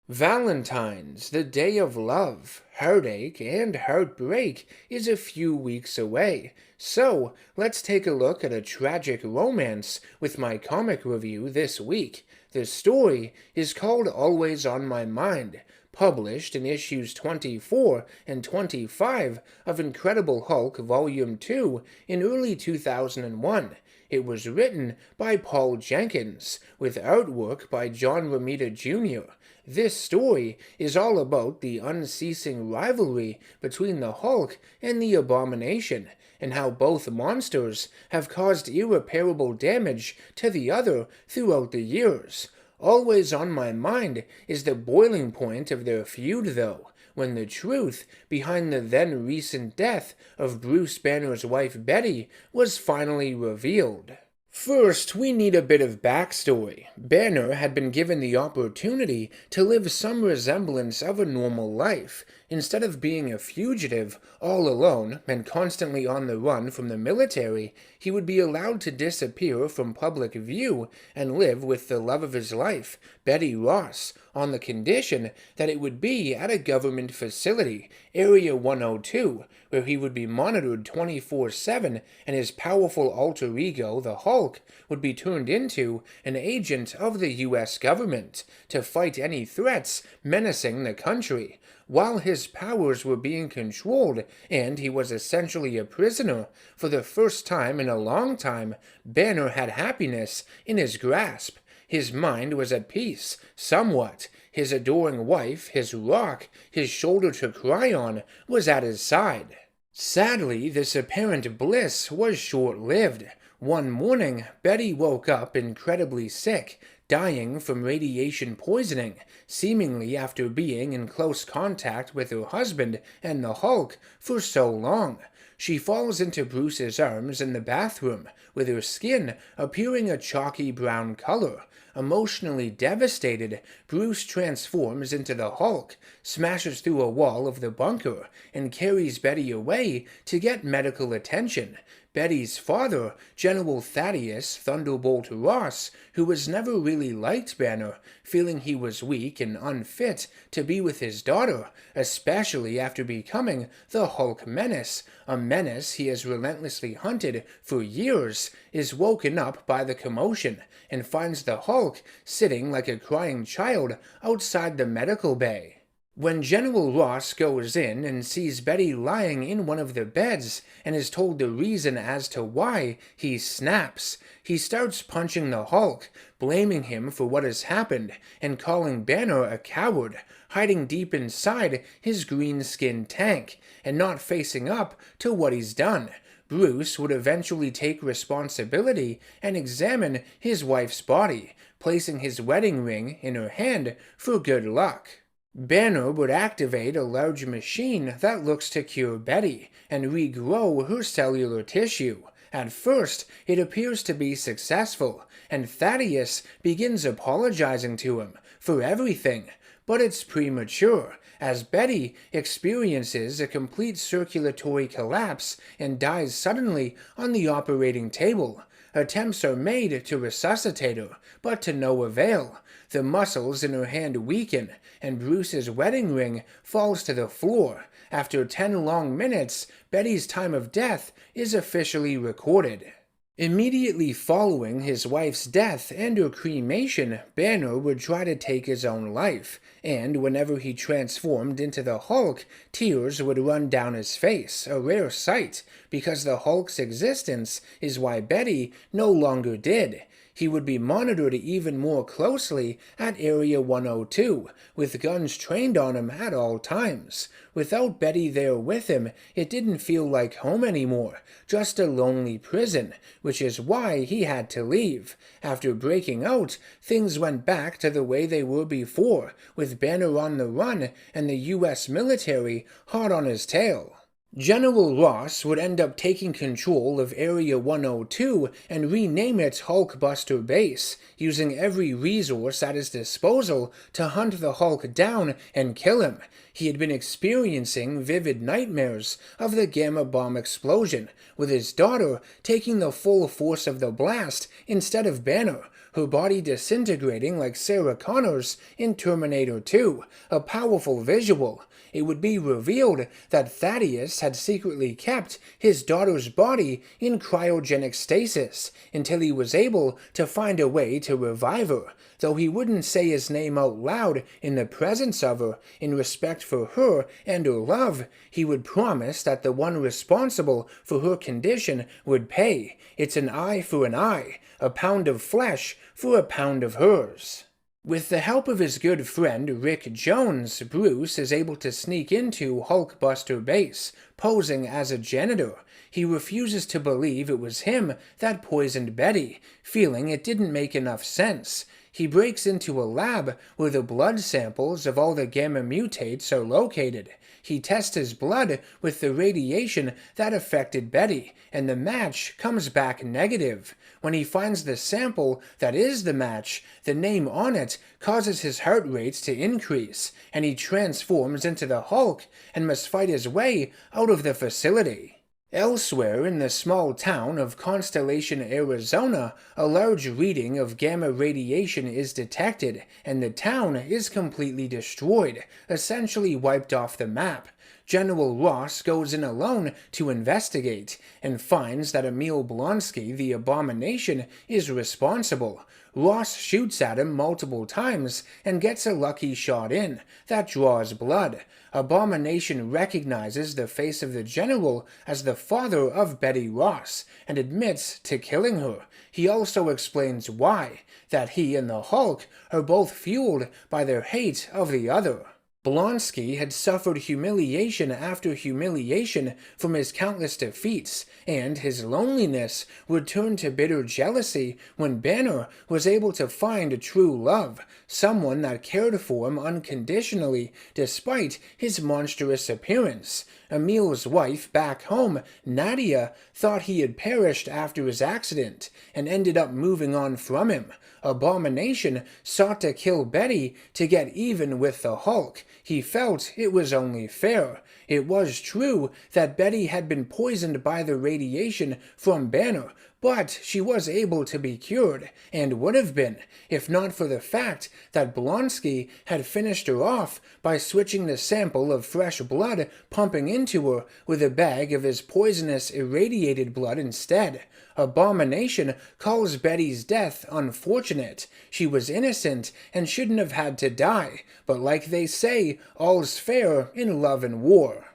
Valentine's, the day of love, heartache, and heartbreak, is a few weeks away. So, let's take a look at a tragic romance with my comic review this week. The story is called Always on My Mind, published in issues 24 and 25 of Incredible Hulk Volume 2 in early 2001. It was written by Paul Jenkins, with artwork by John Romita Jr. This story is all about the unceasing rivalry between the Hulk and the Abomination, and how both monsters have caused irreparable damage to the other throughout the years. Always on my mind is the boiling point of their feud, though, when the truth behind the then recent death of Bruce Banner's wife Betty was finally revealed. First, we need a bit of backstory. Banner had been given the opportunity to live some resemblance of a normal life. Instead of being a fugitive, all alone, and constantly on the run from the military, he would be allowed to disappear from public view and live with the love of his life, Betty Ross, on the condition that it would be at a government facility, Area 102, where he would be monitored 24/7 and his powerful alter ego, the Hulk, would be turned into an agent of the U.S. government to fight any threats menacing the country. While his powers were being controlled and he was essentially a prisoner, for the first time in a long time, Banner had happiness in his grasp. His mind was at peace, somewhat. His adoring wife, his rock, his shoulder to cry on, was at his side. Sadly, this apparent bliss was short-lived. One morning, Betty woke up incredibly sick, dying from radiation poisoning, seemingly after being in close contact with her husband and the Hulk for so long. She falls into Bruce's arms in the bathroom, with her skin appearing a chalky brown color. Emotionally devastated, Bruce transforms into the Hulk, smashes through a wall of the bunker, and carries Betty away to get medical attention. Betty's father, General Thaddeus Thunderbolt Ross, who was never really liked Banner, feeling he was weak and unfit to be with his daughter, especially after becoming the Hulk Menace, a menace he has relentlessly hunted for years, is woken up by the commotion and finds the Hulk sitting like a crying child outside the medical bay. When General Ross goes in and sees Betty lying in one of the beds and is told the reason as to why, he snaps. He starts punching the Hulk, blaming him for what has happened and calling Banner a coward, hiding deep inside his green-skinned tank and not facing up to what he's done. Bruce would eventually take responsibility and examine his wife's body, placing his wedding ring in her hand for good luck. Banner would activate a large machine that looks to cure Betty and regrow her cellular tissue. At first, it appears to be successful, and Thaddeus begins apologizing to him for everything, but it's premature, as Betty experiences a complete circulatory collapse and dies suddenly on the operating table. Attempts are made to resuscitate her, but to no avail. The muscles in her hand weaken, and Bruce's wedding ring falls to the floor. After 10 long minutes, Betty's time of death is officially recorded. Immediately following his wife's death and her cremation, Banner would try to take his own life, and whenever he transformed into the Hulk, tears would run down his face, a rare sight, because the Hulk's existence is why Betty no longer did. He would be monitored even more closely at Area 102, with guns trained on him at all times. Without Betty there with him, it didn't feel like home anymore, just a lonely prison, which is why he had to leave. After breaking out, things went back to the way they were before, with Banner on the run and the U.S. military hot on his tail. General Ross would end up taking control of Area 102 and rename it Hulkbuster Base, using every resource at his disposal to hunt the Hulk down and kill him. He had been experiencing vivid nightmares of the gamma bomb explosion, with his daughter taking the full force of the blast instead of Banner. her body disintegrating like Sarah Connor's in Terminator 2, a powerful visual. It would be revealed that Thaddeus had secretly kept his daughter's body in cryogenic stasis until he was able to find a way to revive her, though he wouldn't say his name out loud in the presence of her. In respect for her and her love, he would promise that the one responsible for her condition would pay. It's an eye for an eye, a pound of flesh for a pound of hers. With the help of his good friend Rick Jones, Bruce is able to sneak into Hulkbuster Base, posing as a janitor. He refuses to believe it was him that poisoned Betty, feeling it didn't make enough sense. He breaks into a lab where the blood samples of all the gamma mutates are located. He tests his blood with the radiation that affected Betty, and the match comes back negative. When he finds the sample that is the match, the name on it causes his heart rates to increase, and he transforms into the Hulk and must fight his way out of the facility. Elsewhere in the small town of Constellation, Arizona, a large reading of gamma radiation is detected, and the town is completely destroyed, essentially wiped off the map. General Ross goes in alone to investigate, and finds that Emil Blonsky, the Abomination, is responsible. Ross shoots at him multiple times and gets a lucky shot in that draws blood. Abomination recognizes the face of the general as the father of Betty Ross and admits to killing her. He also explains why, that he and the Hulk are both fueled by their hate of the other. Blonsky had suffered humiliation after humiliation from his countless defeats, and his loneliness would turn to bitter jealousy when Banner was able to find true love, someone that cared for him unconditionally despite his monstrous appearance. Emil's wife back home, Nadia, thought he had perished after his accident and ended up moving on from him. Abomination sought to kill Betty to get even with the Hulk. He felt it was only fair. It was true that Betty had been poisoned by the radiation from Banner, but she was able to be cured, and would have been, if not for the fact that Blonsky had finished her off by switching the sample of fresh blood pumping into her with a bag of his poisonous irradiated blood instead. Abomination calls Betty's death unfortunate. She was innocent and shouldn't have had to die, but like they say, all's fair in love and war.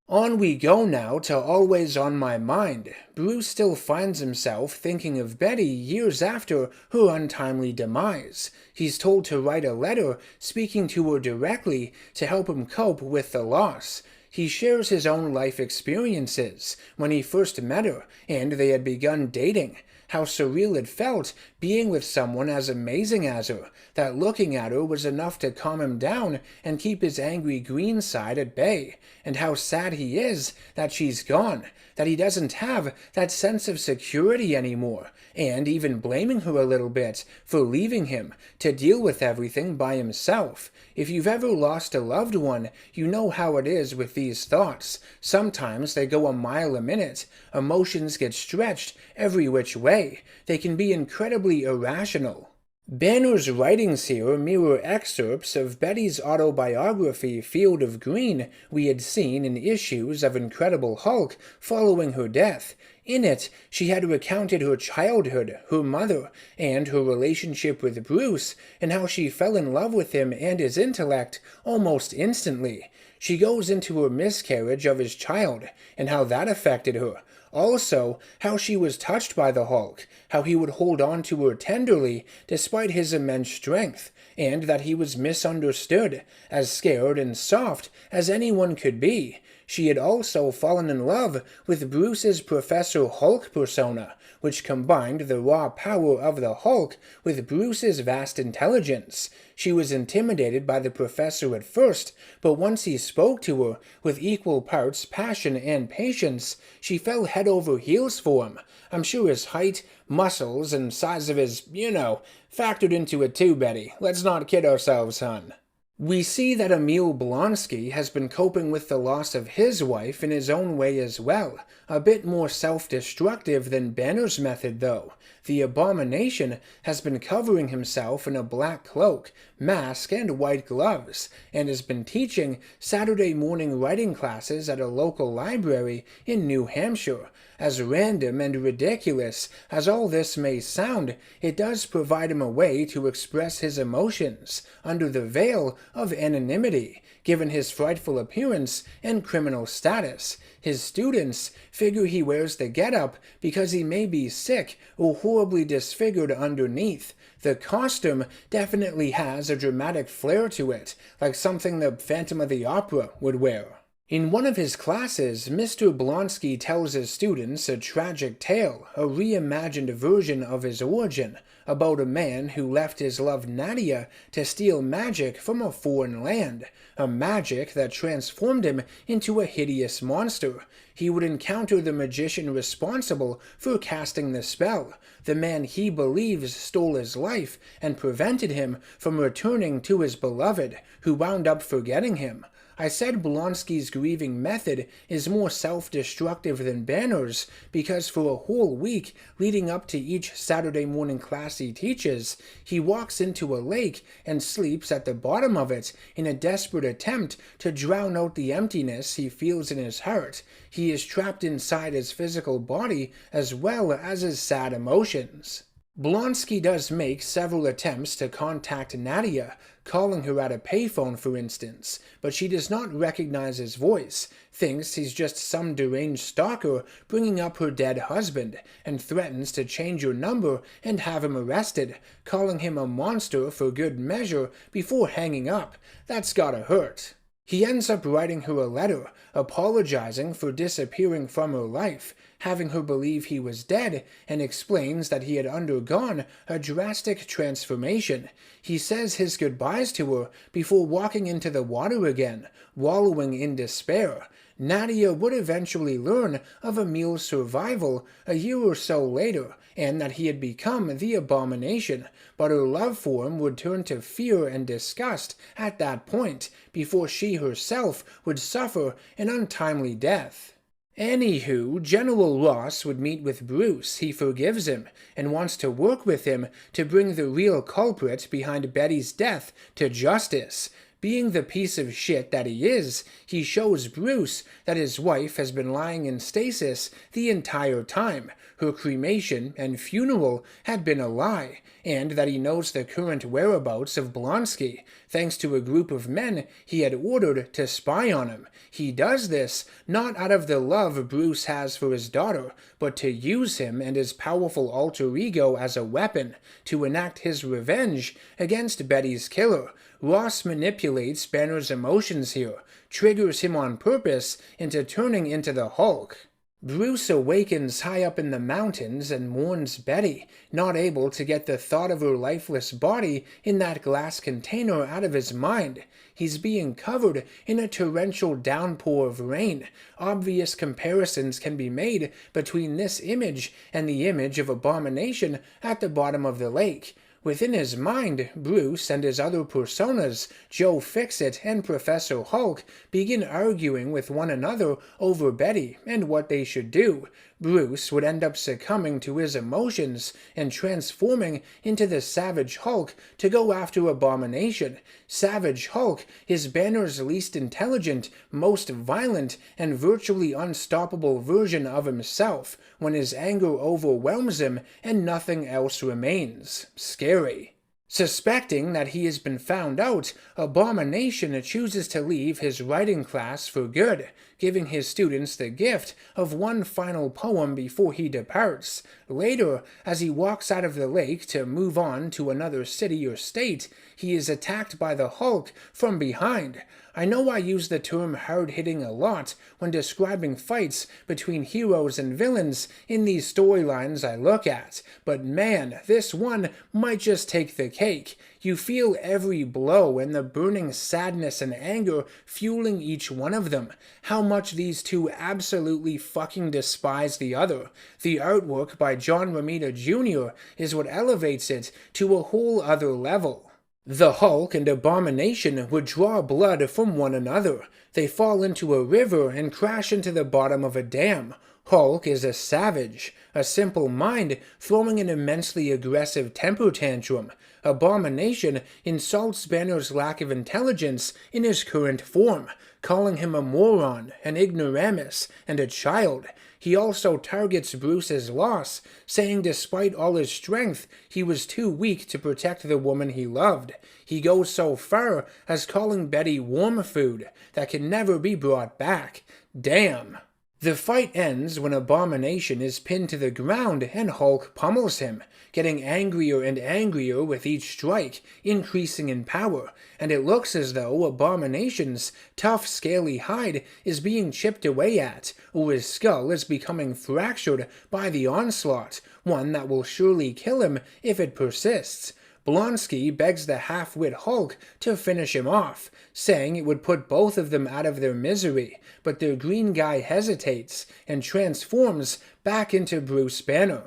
On we go now to Always on My Mind. Bruce still finds himself thinking of Betty years after her untimely demise. He's told to write a letter speaking to her directly to help him cope with the loss. He shares his own life experiences when he first met her and they had begun dating. How surreal it felt being with someone as amazing as her, that looking at her was enough to calm him down and keep his angry green side at bay, and how sad he is that she's gone, that he doesn't have that sense of security anymore, and even blaming her a little bit for leaving him to deal with everything by himself. If you've ever lost a loved one, you know how it is with these thoughts. Sometimes they go a mile a minute. Emotions get stretched every which way. They can be incredibly irrational. Banner's writings here mirror excerpts of Betty's autobiography Field of Green we had seen in issues of Incredible Hulk following her death. In it, she had recounted her childhood, her mother, and her relationship with Bruce, and how she fell in love with him and his intellect almost instantly. She goes into her miscarriage of his child, and how that affected her. Also, how she was touched by the Hulk, how he would hold on to her tenderly despite his immense strength, and that he was misunderstood, as scared and soft as anyone could be. She had also fallen in love with Bruce's Professor Hulk persona, which combined the raw power of the Hulk with Bruce's vast intelligence. She was intimidated by the professor at first, but once he spoke to her with equal parts passion and patience, she fell head over heels for him. I'm sure his height, muscles, and size of his, factored into it too, Betty. Let's not kid ourselves, hon. We see that Emil Blonsky has been coping with the loss of his wife in his own way as well, a bit more self-destructive than Banner's method though. The Abomination has been covering himself in a black cloak, mask, and white gloves, and has been teaching Saturday morning writing classes at a local library in New Hampshire. As random and ridiculous as all this may sound, it does provide him a way to express his emotions under the veil of anonymity. Given his frightful appearance and criminal status, his students figure he wears the getup because he may be sick or horribly disfigured underneath. The costume definitely has a dramatic flair to it, like something the Phantom of the Opera would wear. In one of his classes, Mr. Blonsky tells his students a tragic tale, a reimagined version of his origin, about a man who left his love Nadia to steal magic from a foreign land, a magic that transformed him into a hideous monster. He would encounter the magician responsible for casting the spell, the man he believes stole his life and prevented him from returning to his beloved, who wound up forgetting him. I said Blonsky's grieving method is more self-destructive than Banner's because for a whole week leading up to each Saturday morning class he teaches, he walks into a lake and sleeps at the bottom of it in a desperate attempt to drown out the emptiness he feels in his heart. He is trapped inside his physical body as well as his sad emotions. Blonsky does make several attempts to contact Nadia, calling her at a payphone for instance, but she does not recognize his voice, thinks he's just some deranged stalker bringing up her dead husband, and threatens to change her number and have him arrested, calling him a monster for good measure before hanging up. That's gotta hurt. He ends up writing her a letter, apologizing for disappearing from her life, having her believe he was dead, and explains that he had undergone a drastic transformation. He says his goodbyes to her before walking into the water again, wallowing in despair. Nadia would eventually learn of Emil's survival a year or so later, and that he had become the Abomination, but her love for him would turn to fear and disgust at that point, before she herself would suffer an untimely death. Anywho, General Ross would meet with Bruce. He forgives him and wants to work with him to bring the real culprit behind Betty's death to justice. Being the piece of shit that he is, he shows Bruce that his wife has been lying in stasis the entire time. Her cremation and funeral had been a lie, and that he knows the current whereabouts of Blonsky, thanks to a group of men he had ordered to spy on him. He does this not out of the love Bruce has for his daughter, but to use him and his powerful alter ego as a weapon to enact his revenge against Betty's killer. Ross manipulates Banner's emotions here, triggers him on purpose into turning into the Hulk. Bruce awakens high up in the mountains and mourns Betty, not able to get the thought of her lifeless body in that glass container out of his mind. He's being covered in a torrential downpour of rain. Obvious comparisons can be made between this image and the image of Abomination at the bottom of the lake. Within his mind, Bruce and his other personas, Joe Fixit and Professor Hulk, begin arguing with one another over Betty and what they should do. Bruce would end up succumbing to his emotions and transforming into the Savage Hulk to go after Abomination. Savage Hulk is Banner's least intelligent, most violent, and virtually unstoppable version of himself when his anger overwhelms him and nothing else remains. Scary. Suspecting that he has been found out, Abomination chooses to leave his writing class for good, giving his students the gift of one final poem before he departs. Later, as he walks out of the lake to move on to another city or state, he is attacked by the Hulk from behind. I know I use the term hard-hitting a lot when describing fights between heroes and villains in these storylines I look at, but man, this one might just take the cake. You feel every blow and the burning sadness and anger fueling each one of them. How much these two absolutely fucking despise the other. The artwork by John Romita Jr. is what elevates it to a whole other level. The Hulk and Abomination would draw blood from one another. They fall into a river and crash into the bottom of a dam. Hulk is a savage, a simple mind throwing an immensely aggressive temper tantrum. Abomination insults Banner's lack of intelligence in his current form, calling him a moron, an ignoramus, and a child. He also targets Bruce's loss, saying despite all his strength, he was too weak to protect the woman he loved. He goes so far as calling Betty worm food that can never be brought back. Damn. The fight ends when Abomination is pinned to the ground and Hulk pummels him, getting angrier and angrier with each strike, increasing in power, and it looks as though Abomination's tough, scaly hide is being chipped away at, or his skull is becoming fractured by the onslaught, one that will surely kill him if it persists. Blonsky begs the half-wit Hulk to finish him off, saying it would put both of them out of their misery, but their green guy hesitates and transforms back into Bruce Banner.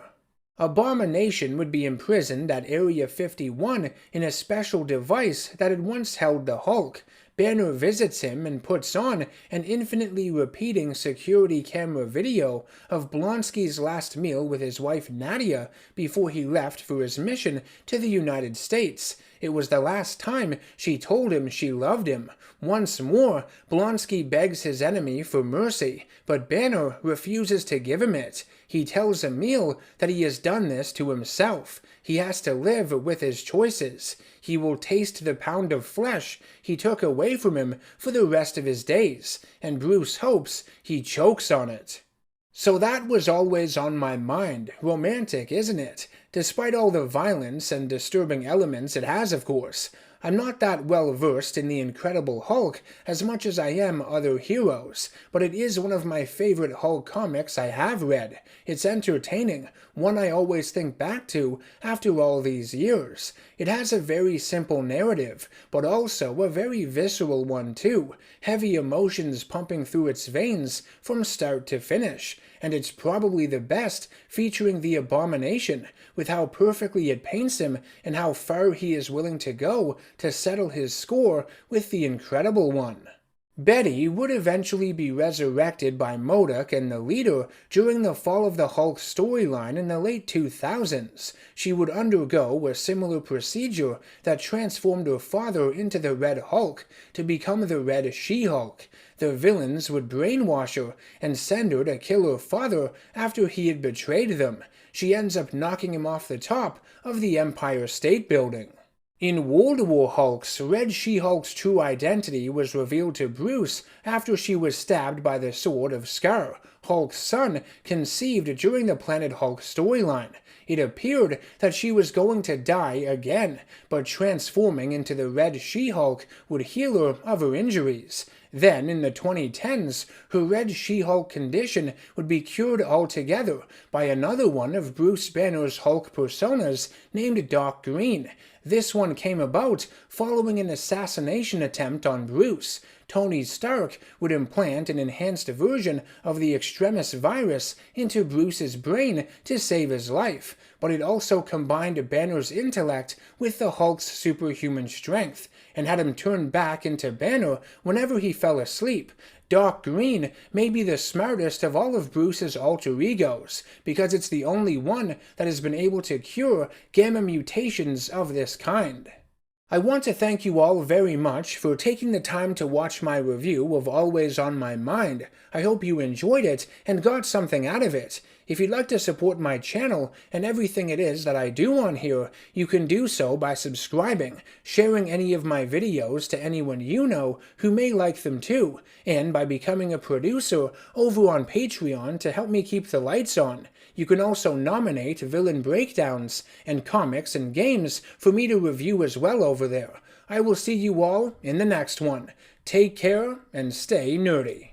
Abomination would be imprisoned at Area 51 in a special device that had once held the Hulk. Banner visits him and puts on an infinitely repeating security camera video of Blonsky's last meal with his wife Nadia before he left for his mission to the United States. It was the last time she told him she loved him. Once more, Blonsky begs his enemy for mercy, but Banner refuses to give him it. He tells Emil that he has done this to himself. He has to live with his choices. He will taste the pound of flesh he took away from him for the rest of his days, and Bruce hopes he chokes on it. So that was always on my mind. Romantic, isn't it? Despite all the violence and disturbing elements it has, of course. I'm not that well versed in the Incredible Hulk as much as I am other heroes, but it is one of my favorite Hulk comics I have read. It's entertaining, one I always think back to after all these years. It has a very simple narrative, but also a very visceral one too, heavy emotions pumping through its veins from start to finish. And it's probably the best featuring the Abomination, with how perfectly it paints him and how far he is willing to go to settle his score with the Incredible One. Betty would eventually be resurrected by MODOK and the Leader during the Fall of the Hulk storyline in the late 2000s. She would undergo a similar procedure that transformed her father into the Red Hulk to become the Red She-Hulk. The villains would brainwash her and send her to kill her father after he had betrayed them. She ends up knocking him off the top of the Empire State Building. In World War Hulk's, Red She-Hulk's true identity was revealed to Bruce after she was stabbed by the sword of Scar, Hulk's son, conceived during the Planet Hulk storyline. It appeared that she was going to die again, but transforming into the Red She-Hulk would heal her of her injuries. Then, in the 2010s, her Red She-Hulk condition would be cured altogether by another one of Bruce Banner's Hulk personas named Doc Green. This one came about following an assassination attempt on Bruce. Tony Stark would implant an enhanced version of the Extremis virus into Bruce's brain to save his life, but it also combined Banner's intellect with the Hulk's superhuman strength, and had him turn back into Banner whenever he fell asleep. Doc Green may be the smartest of all of Bruce's alter egos, because it's the only one that has been able to cure gamma mutations of this kind. I want to thank you all very much for taking the time to watch my review of Always on My Mind. I hope you enjoyed it and got something out of it. If you'd like to support my channel and everything it is that I do on here, you can do so by subscribing, sharing any of my videos to anyone you know who may like them too, and by becoming a producer over on Patreon to help me keep the lights on. You can also nominate villain breakdowns and comics and games for me to review as well over there. I will see you all in the next one. Take care and stay nerdy.